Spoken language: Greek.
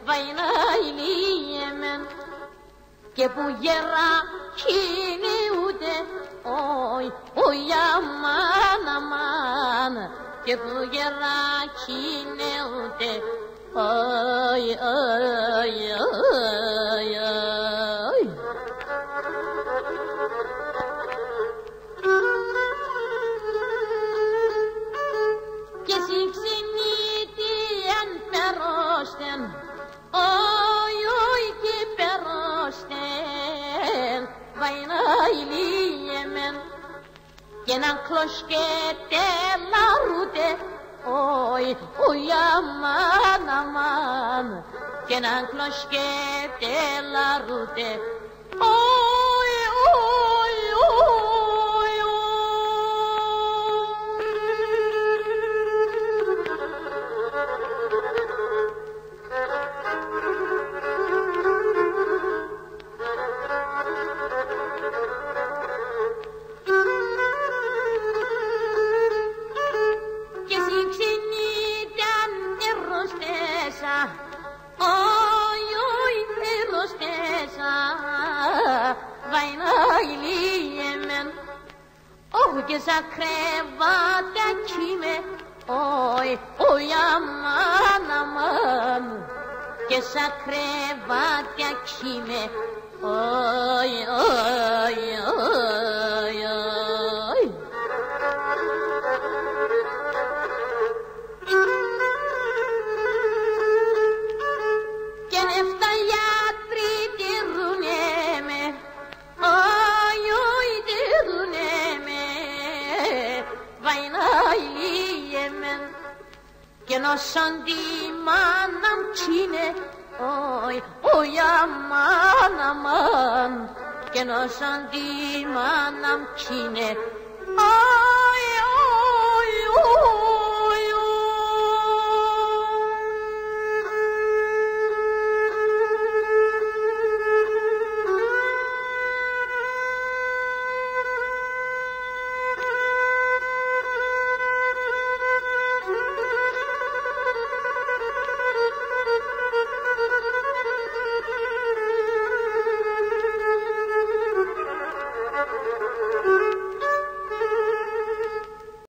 βαϊνάιλιεμεν και που γερά κινιούται, όι αμάν αμάν, και που γερά κινιούται, όι όι όι όι. Και εσύ ξυνήτη εν περώστεν, όι όι και περώστεν, βαϊνάιλιεμεν και να κλωσκέτε λαρούτε, όι όι αμάν αμάν, και να κλωσκέτε λαρούτε, όι όι όι όι. Και εσύ ξυνήταν ερωστέσα, όι όι ερωστέσα, βαϊνάιλιεμεν, όχου και σαν κρεβάτα κείμε, όι όι αμάν αμάν, και σαν κρεβάτα κείμε, όι όι όι όι. Και νεφτα γιατροί τυρούνε με, όι όι τυρούνε με, βαϊνάιλιεμεν και νόσον τη μάνα μτσίνε, όι όι αμάν αμάν, και νόσον τη μάνα μτσίνε,